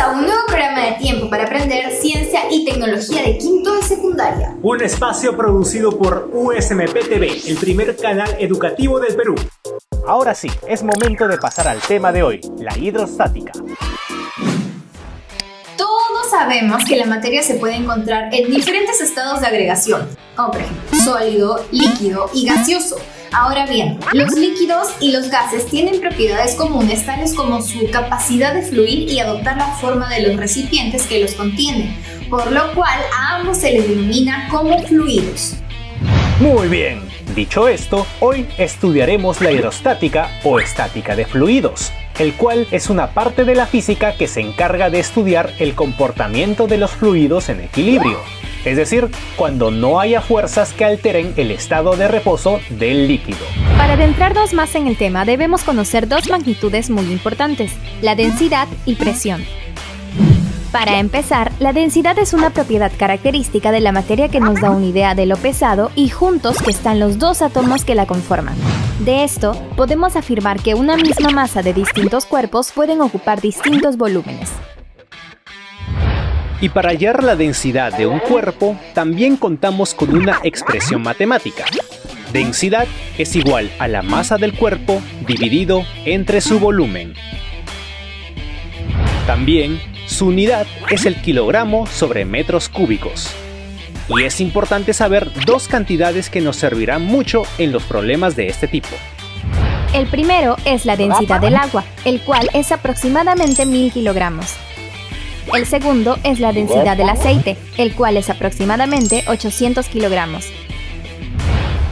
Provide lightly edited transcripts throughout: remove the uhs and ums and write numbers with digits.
a un nuevo programa de Tiempo para Aprender Ciencia y Tecnología de quinto de secundaria. Un espacio producido por USMP TV, el primer canal educativo del Perú. Ahora sí, es momento de pasar al tema de hoy, la hidrostática. Todos sabemos que la materia se puede encontrar en diferentes estados de agregación, como por ejemplo sólido, líquido y gaseoso. Ahora bien, los líquidos y los gases tienen propiedades comunes tales como su capacidad de fluir y adoptar la forma de los recipientes que los contienen, por lo cual a ambos se les denomina como fluidos. Muy bien, dicho esto, hoy estudiaremos la hidrostática o estática de fluidos, el cual es una parte de la física que se encarga de estudiar el comportamiento de los fluidos en equilibrio. Es decir, cuando no haya fuerzas que alteren el estado de reposo del líquido. Para adentrarnos más en el tema, debemos conocer dos magnitudes muy importantes, la densidad y presión. Para empezar, la densidad es una propiedad característica de la materia que nos da una idea de lo pesado y juntos que están los dos átomos que la conforman. De esto, podemos afirmar que una misma masa de distintos cuerpos pueden ocupar distintos volúmenes. Y para hallar la densidad de un cuerpo, también contamos con una expresión matemática. Densidad es igual a la masa del cuerpo dividido entre su volumen. También, su unidad es el kilogramo sobre metros cúbicos. Y es importante saber dos cantidades que nos servirán mucho en los problemas de este tipo. El primero es la densidad del agua, el cual es aproximadamente 1000 kilogramos. El segundo es la densidad del aceite, el cual es aproximadamente 800 kilogramos.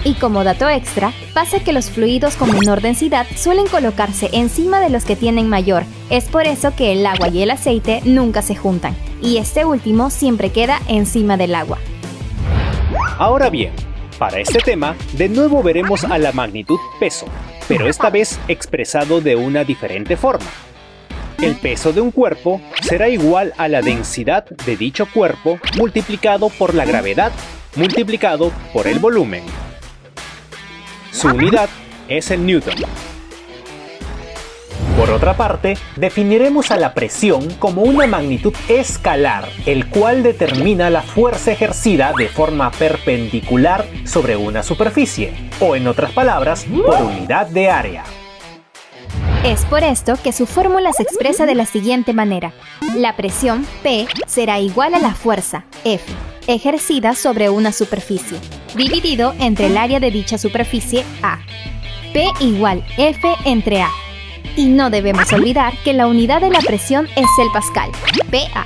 Y como dato extra, pasa que los fluidos con menor densidad suelen colocarse encima de los que tienen mayor. Es por eso que el agua y el aceite nunca se juntan, y este último siempre queda encima del agua. Ahora bien, para este tema, de nuevo veremos a la magnitud peso, pero esta vez expresado de una diferente forma. El peso de un cuerpo será igual a la densidad de dicho cuerpo multiplicado por la gravedad multiplicado por el volumen. Su unidad es el newton. Por otra parte, definiremos a la presión como una magnitud escalar, el cual determina la fuerza ejercida de forma perpendicular sobre una superficie, o en otras palabras, por unidad de área. Es por esto que su fórmula se expresa de la siguiente manera. La presión P será igual a la fuerza F, ejercida sobre una superficie, dividido entre el área de dicha superficie A. P igual F entre A. Y no debemos olvidar que la unidad de la presión es el pascal, PA.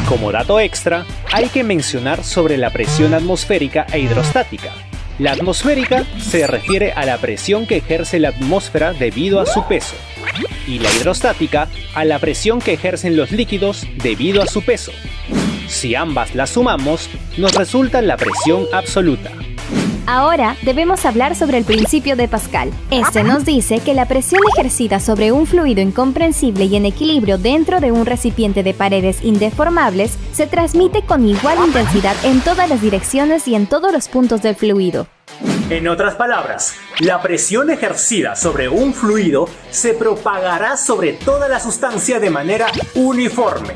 Como dato extra, hay que mencionar sobre la presión atmosférica e hidrostática. La atmosférica se refiere a la presión que ejerce la atmósfera debido a su peso, y la hidrostática a la presión que ejercen los líquidos debido a su peso. Si ambas las sumamos, nos resulta la presión absoluta. Ahora debemos hablar sobre el principio de Pascal. Este nos dice que la presión ejercida sobre un fluido incomprensible y en equilibrio dentro de un recipiente de paredes indeformables se transmite con igual intensidad en todas las direcciones y en todos los puntos del fluido. En otras palabras, la presión ejercida sobre un fluido se propagará sobre toda la sustancia de manera uniforme.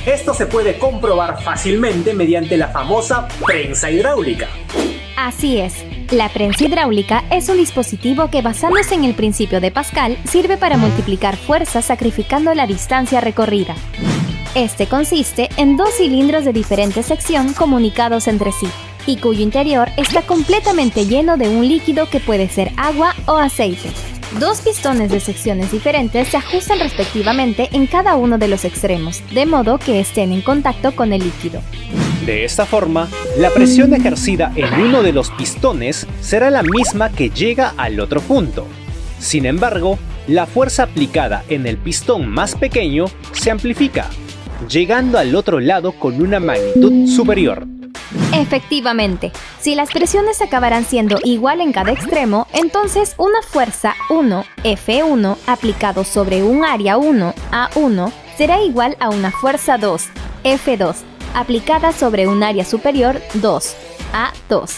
Esto se puede comprobar fácilmente mediante la famosa prensa hidráulica. Así es, la prensa hidráulica es un dispositivo que, basándose en el principio de Pascal, sirve para multiplicar fuerzas sacrificando la distancia recorrida. Este consiste en dos cilindros de diferente sección comunicados entre sí, y cuyo interior está completamente lleno de un líquido que puede ser agua o aceite. Dos pistones de secciones diferentes se ajustan respectivamente en cada uno de los extremos, de modo que estén en contacto con el líquido. De esta forma, la presión ejercida en uno de los pistones será la misma que llega al otro punto. Sin embargo, la fuerza aplicada en el pistón más pequeño se amplifica, llegando al otro lado con una magnitud superior. Efectivamente, si las presiones acabarán siendo igual en cada extremo, entonces una fuerza 1, F1, aplicado sobre un área 1, A1, será igual a una fuerza 2, F2, aplicada sobre un área superior 2, A2.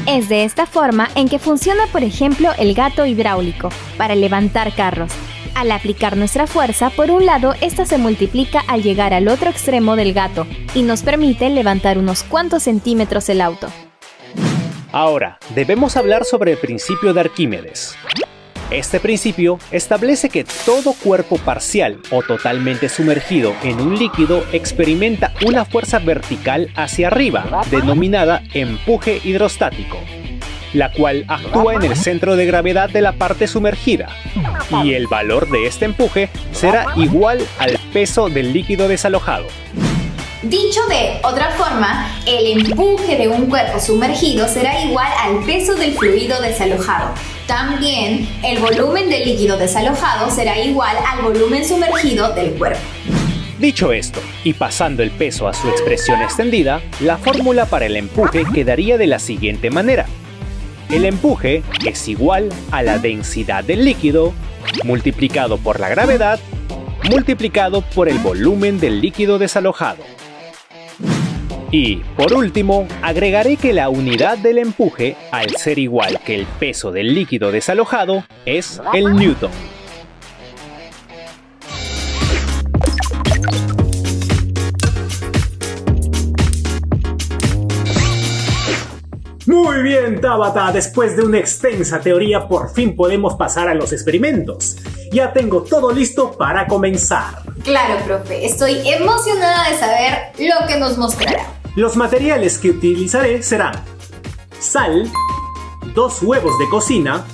Es de esta forma en que funciona, por ejemplo, el gato hidráulico para levantar carros. Al aplicar nuestra fuerza, por un lado, esta se multiplica al llegar al otro extremo del gato y nos permite levantar unos cuantos centímetros el auto. Ahora, debemos hablar sobre el principio de Arquímedes. Este principio establece que todo cuerpo parcial o totalmente sumergido en un líquido experimenta una fuerza vertical hacia arriba, denominada empuje hidrostático, la cual actúa en el centro de gravedad de la parte sumergida, y el valor de este empuje será igual al peso del líquido desalojado. Dicho de otra forma, el empuje de un cuerpo sumergido será igual al peso del fluido desalojado. También, el volumen del líquido desalojado será igual al volumen sumergido del cuerpo. Dicho esto, y pasando el peso a su expresión extendida, la fórmula para el empuje quedaría de la siguiente manera. El empuje es igual a la densidad del líquido multiplicado por la gravedad multiplicado por el volumen del líquido desalojado. Y, por último, agregaré que la unidad del empuje, al ser igual que el peso del líquido desalojado, es el newton. Muy bien, Tabata, después de una extensa teoría por fin podemos pasar a los experimentos. Ya tengo todo listo para comenzar. Claro, profe, estoy emocionada de saber lo que nos mostrará. Los materiales que utilizaré serán sal, 2 huevos de cocina,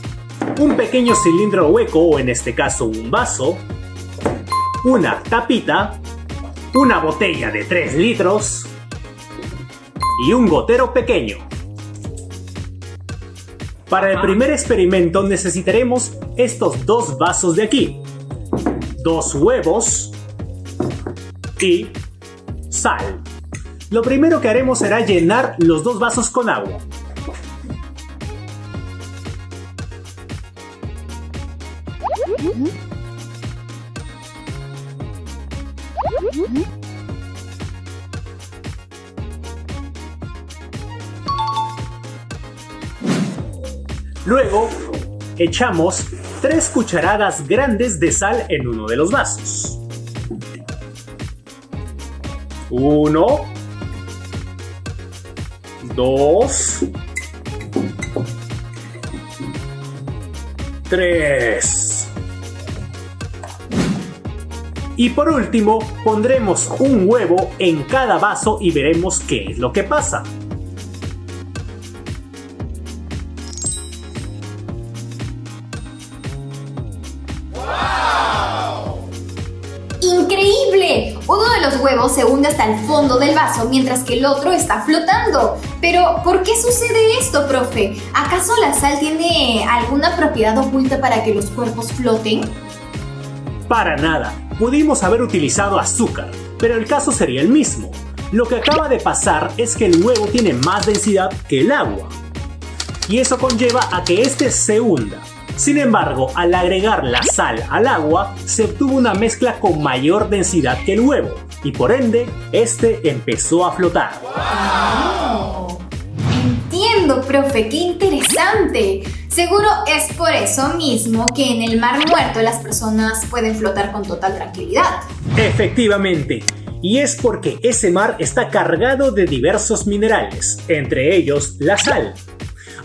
un pequeño cilindro hueco o en este caso un vaso, una tapita, una botella de 3 litros y un gotero pequeño. Para el primer experimento necesitaremos estos 2 vasos de aquí, 2 huevos y sal. Lo primero que haremos será llenar los 2 vasos con agua. Luego, echamos 3 cucharadas grandes de sal en uno de los vasos. 1, 2, 3. Y por último, pondremos un huevo en cada vaso y veremos qué es lo que pasa. ¡Increíble! Uno de los huevos se hunde hasta el fondo del vaso mientras que el otro está flotando. Pero, ¿por qué sucede esto, profe? ¿Acaso la sal tiene alguna propiedad oculta para que los cuerpos floten? Para nada. Pudimos haber utilizado azúcar, pero el caso sería el mismo. Lo que acaba de pasar es que el huevo tiene más densidad que el agua. Y eso conlleva a que este se hunda. Sin embargo, al agregar la sal al agua, se obtuvo una mezcla con mayor densidad que el huevo, y por ende, este empezó a flotar. ¡Wow! Entiendo, profe, qué interesante. Seguro es por eso mismo que en el mar muerto las personas pueden flotar con total tranquilidad. Efectivamente, y es porque ese mar está cargado de diversos minerales, entre ellos la sal.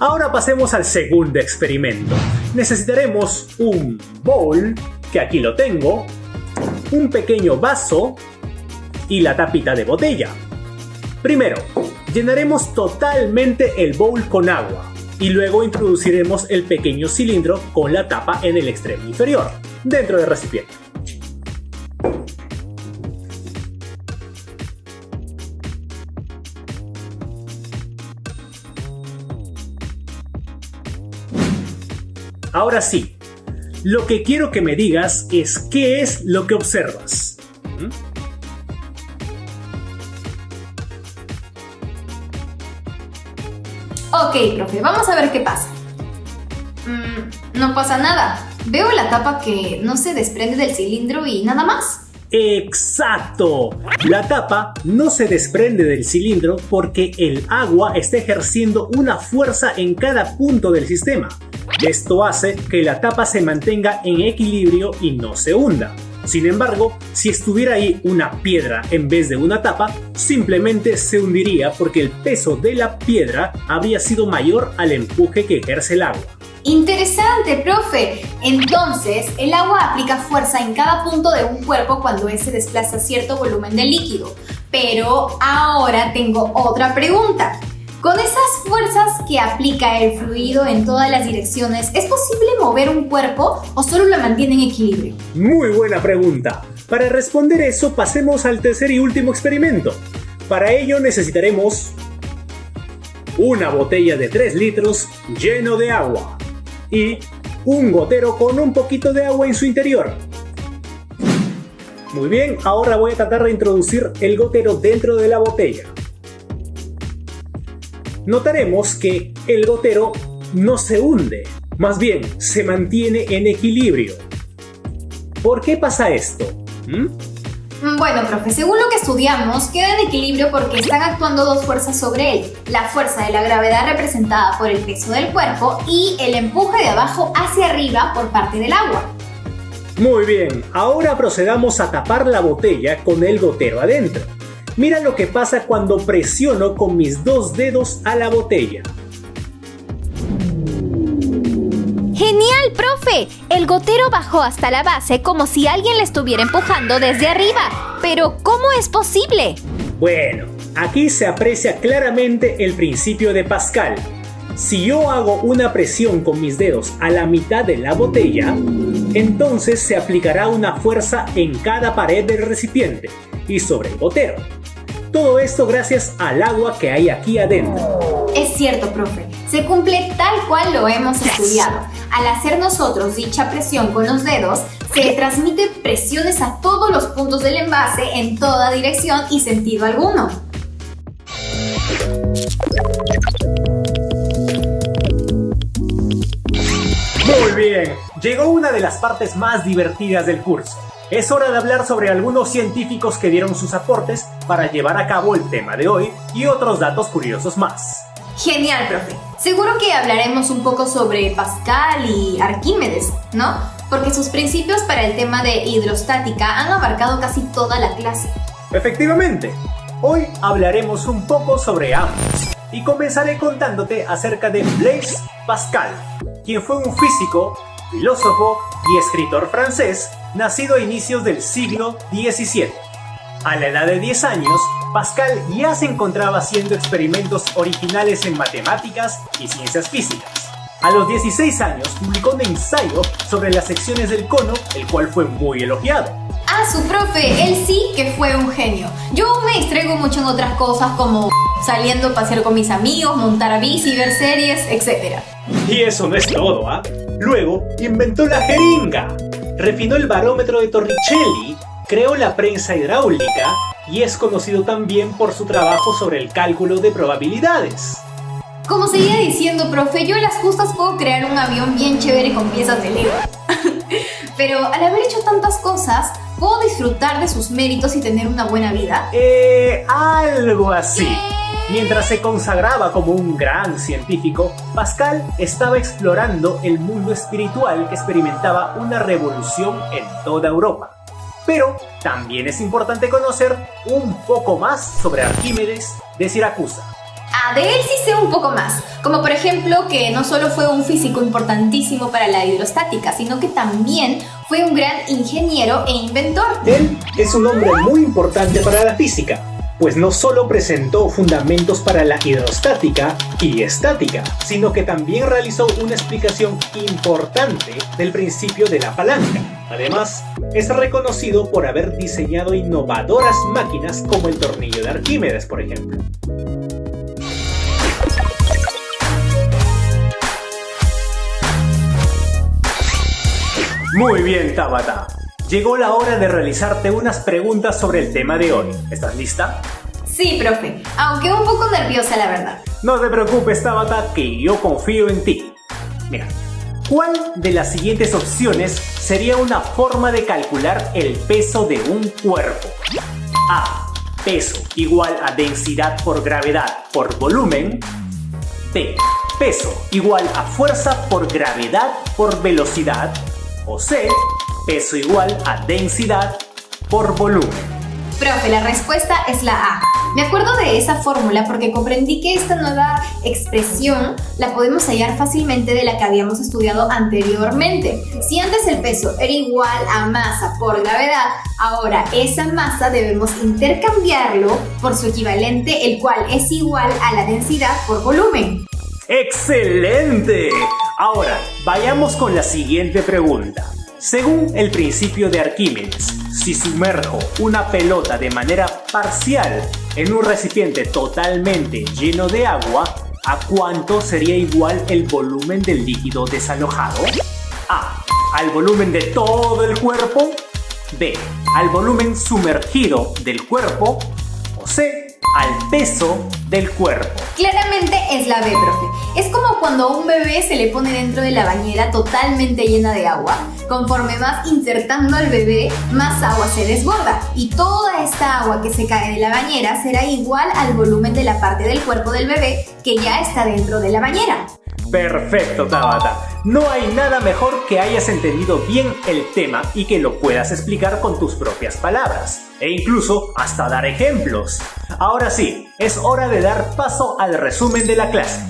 Ahora pasemos al segundo experimento. Necesitaremos un bowl, que aquí lo tengo, un pequeño vaso y la tapita de botella. Primero, llenaremos totalmente el bowl con agua y luego introduciremos el pequeño cilindro con la tapa en el extremo inferior, dentro del recipiente. Ahora sí, lo que quiero que me digas es qué es lo que observas. Ok, profe, vamos a ver qué pasa. No pasa nada. Veo la tapa que no se desprende del cilindro y nada más. ¡Exacto! La tapa no se desprende del cilindro porque el agua está ejerciendo una fuerza en cada punto del sistema. Esto hace que la tapa se mantenga en equilibrio y no se hunda. Sin embargo, si estuviera ahí una piedra en vez de una tapa, simplemente se hundiría porque el peso de la piedra habría sido mayor al empuje que ejerce el agua. Interesante, profe. Entonces, el agua aplica fuerza en cada punto de un cuerpo cuando éste desplaza cierto volumen de líquido. Pero ahora tengo otra pregunta. Con esas fuerzas que aplica el fluido en todas las direcciones, ¿es posible mover un cuerpo o solo lo mantiene en equilibrio? Muy buena pregunta. Para responder eso, pasemos al tercer y último experimento. Para ello necesitaremos una botella de 3 litros lleno de agua y un gotero con un poquito de agua en su interior. Muy bien, ahora voy a tratar de introducir el gotero dentro de la botella. Notaremos que el gotero no se hunde, más bien se mantiene en equilibrio. ¿Por qué pasa esto? Bueno, profe, según lo que estudiamos, queda en equilibrio porque están actuando dos fuerzas sobre él. La fuerza de la gravedad representada por el peso del cuerpo y el empuje de abajo hacia arriba por parte del agua. Muy bien, ahora procedamos a tapar la botella con el gotero adentro. Mira lo que pasa cuando presiono con mis 2 dedos a la botella. ¡Genial, profe! El gotero bajó hasta la base como si alguien le estuviera empujando desde arriba. ¿Pero cómo es posible? Bueno, aquí se aprecia claramente el principio de Pascal. Si yo hago una presión con mis dedos a la mitad de la botella, entonces se aplicará una fuerza en cada pared del recipiente y sobre el gotero. Todo esto gracias al agua que hay aquí adentro. Es cierto, profe. Se cumple tal cual lo hemos estudiado. Al hacer nosotros dicha presión con los dedos, se transmiten presiones a todos los puntos del envase en toda dirección y sentido alguno. Muy bien, llegó una de las partes más divertidas del curso. Es hora de hablar sobre algunos científicos que dieron sus aportes para llevar a cabo el tema de hoy y otros datos curiosos más. Genial, profe. Seguro que hablaremos un poco sobre Pascal y Arquímedes, ¿no? Porque sus principios para el tema de hidrostática han abarcado casi toda la clase. Efectivamente, hoy hablaremos un poco sobre ambos y comenzaré contándote acerca de Blaise Pascal, quien fue un físico, filósofo y escritor francés nacido a inicios del siglo XVII. A la edad de 10 años, Pascal ya se encontraba haciendo experimentos originales en matemáticas y ciencias físicas. A los 16 años publicó un ensayo sobre las secciones del cono, el cual fue muy elogiado. Ah, su profe, él sí que fue un genio. Yo me distraigo mucho en otras cosas como saliendo a pasear con mis amigos, montar a bici, ver series, etc. Y eso no es todo, ¿ah? Luego inventó la jeringa, refinó el barómetro de Torricelli, creó la prensa hidráulica y es conocido también por su trabajo sobre el cálculo de probabilidades. Como seguía diciendo, profe, yo a las justas puedo crear un avión bien chévere con piezas de Lego. Pero al haber hecho tantas cosas, ¿puedo disfrutar de sus méritos y tener una buena vida? Algo así. Mientras se consagraba como un gran científico, Pascal estaba explorando el mundo espiritual que experimentaba una revolución en toda Europa. Pero también es importante conocer un poco más sobre Arquímedes de Siracusa. De él sí sé un poco más, como por ejemplo que no solo fue un físico importantísimo para la hidrostática, sino que también fue un gran ingeniero e inventor. Él es un hombre muy importante para la física, pues no solo presentó fundamentos para la hidrostática y estática, sino que también realizó una explicación importante del principio de la palanca. Además, es reconocido por haber diseñado innovadoras máquinas como el tornillo de Arquímedes, por ejemplo. Muy bien, Tabata. Llegó la hora de realizarte unas preguntas sobre el tema de hoy. ¿Estás lista? Sí, profe, aunque un poco nerviosa, la verdad. No te preocupes, Tabata, que yo confío en ti. Mira, ¿Cuál de las siguientes opciones sería una forma de calcular el peso de un cuerpo? A. Peso igual a densidad por gravedad por volumen. B. Peso igual a fuerza por gravedad por velocidad. O C. Peso igual a densidad por volumen. Profe, la respuesta es la A. Me acuerdo de esa fórmula porque comprendí que esta nueva expresión la podemos hallar fácilmente de la que habíamos estudiado anteriormente. Si antes el peso era igual a masa por gravedad, ahora esa masa debemos intercambiarlo por su equivalente, el cual es igual a la densidad por volumen. ¡Excelente! Ahora, vayamos con la siguiente pregunta. Según el principio de Arquímedes, si sumerjo una pelota de manera parcial en un recipiente totalmente lleno de agua, ¿a cuánto sería igual el volumen del líquido desalojado? A. Al volumen de todo el cuerpo. B. Al volumen sumergido del cuerpo. O C. Al peso del cuerpo. Claramente es la B, profe. Es como cuando a un bebé se le pone dentro de la bañera totalmente llena de agua. Conforme vas insertando al bebé, más agua se desborda y toda esta agua que se cae de la bañera será igual al volumen de la parte del cuerpo del bebé que ya está dentro de la bañera. Perfecto, Tabata. No hay nada mejor que hayas entendido bien el tema y que lo puedas explicar con tus propias palabras, e incluso hasta dar ejemplos. Ahora sí, es hora de dar paso al resumen de la clase.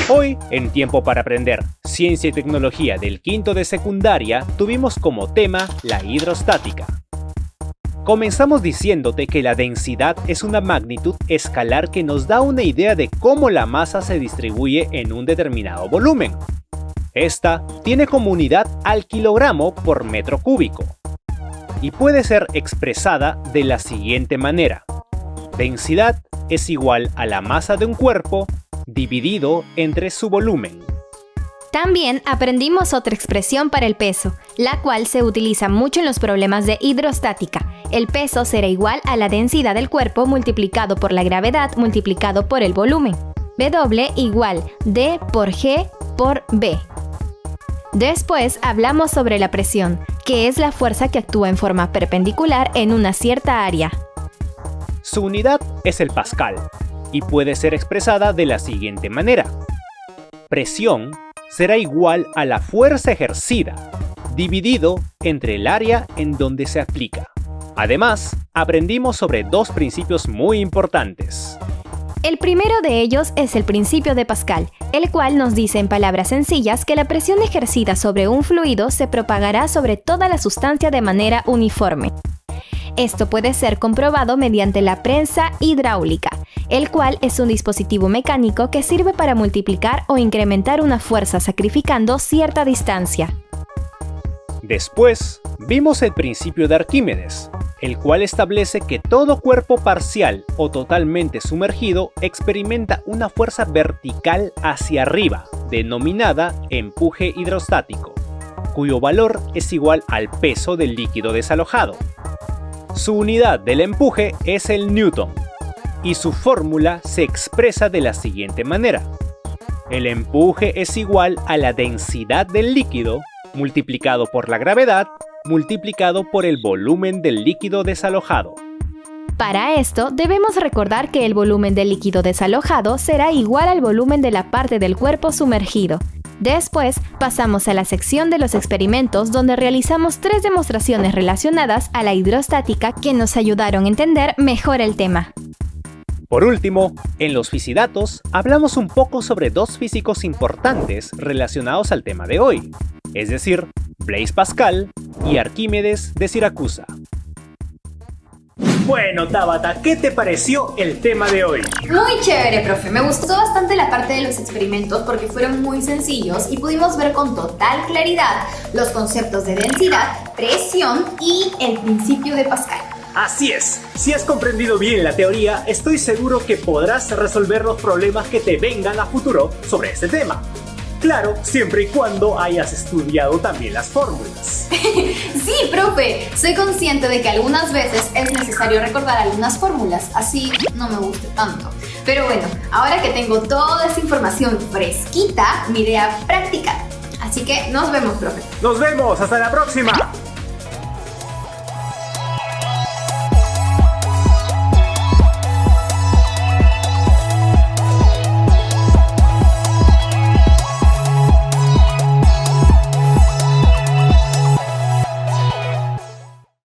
Hoy, en Tiempo para Aprender Ciencia y Tecnología del quinto de secundaria, tuvimos como tema la hidrostática. Comenzamos diciéndote que la densidad es una magnitud escalar que nos da una idea de cómo la masa se distribuye en un determinado volumen. Esta tiene como unidad al kilogramo por metro cúbico y puede ser expresada de la siguiente manera. Densidad es igual a la masa de un cuerpo dividido entre su volumen. También aprendimos otra expresión para el peso, la cual se utiliza mucho en los problemas de hidrostática. El peso será igual a la densidad del cuerpo multiplicado por la gravedad multiplicado por el volumen. W igual D por G por B. Después hablamos sobre la presión, que es la fuerza que actúa en forma perpendicular en una cierta área. Su unidad es el pascal y puede ser expresada de la siguiente manera. Presión será igual a la fuerza ejercida, dividido entre el área en donde se aplica. Además, aprendimos sobre dos principios muy importantes. El primero de ellos es el principio de Pascal, el cual nos dice en palabras sencillas que la presión ejercida sobre un fluido se propagará sobre toda la sustancia de manera uniforme. Esto puede ser comprobado mediante la prensa hidráulica, el cual es un dispositivo mecánico que sirve para multiplicar o incrementar una fuerza sacrificando cierta distancia. Después, vimos el principio de Arquímedes, el cual establece que todo cuerpo parcial o totalmente sumergido experimenta una fuerza vertical hacia arriba, denominada empuje hidrostático, cuyo valor es igual al peso del líquido desalojado. Su unidad del empuje es el newton, y su fórmula se expresa de la siguiente manera. El empuje es igual a la densidad del líquido multiplicado por la gravedad multiplicado por el volumen del líquido desalojado. Para esto, debemos recordar que el volumen del líquido desalojado será igual al volumen de la parte del cuerpo sumergido. Después, pasamos a la sección de los experimentos donde realizamos 3 demostraciones relacionadas a la hidrostática que nos ayudaron a entender mejor el tema. Por último, en los Fisidatos hablamos un poco sobre 2 físicos importantes relacionados al tema de hoy, es decir, Blaise Pascal y Arquímedes de Siracusa. Bueno, Tabata, ¿qué te pareció el tema de hoy? Muy chévere, profe. Me gustó bastante la parte de los experimentos porque fueron muy sencillos y pudimos ver con total claridad los conceptos de densidad, presión y el principio de Pascal. Así es, si has comprendido bien la teoría, estoy seguro que podrás resolver los problemas que te vengan a futuro sobre este tema. Claro, siempre y cuando hayas estudiado también las fórmulas. Sí, profe, soy consciente de que algunas veces es necesario recordar algunas fórmulas, así no me guste tanto. Pero bueno, ahora que tengo toda esa información fresquita, me iré a practicar. Así que nos vemos, profe. ¡Nos vemos! ¡Hasta la próxima!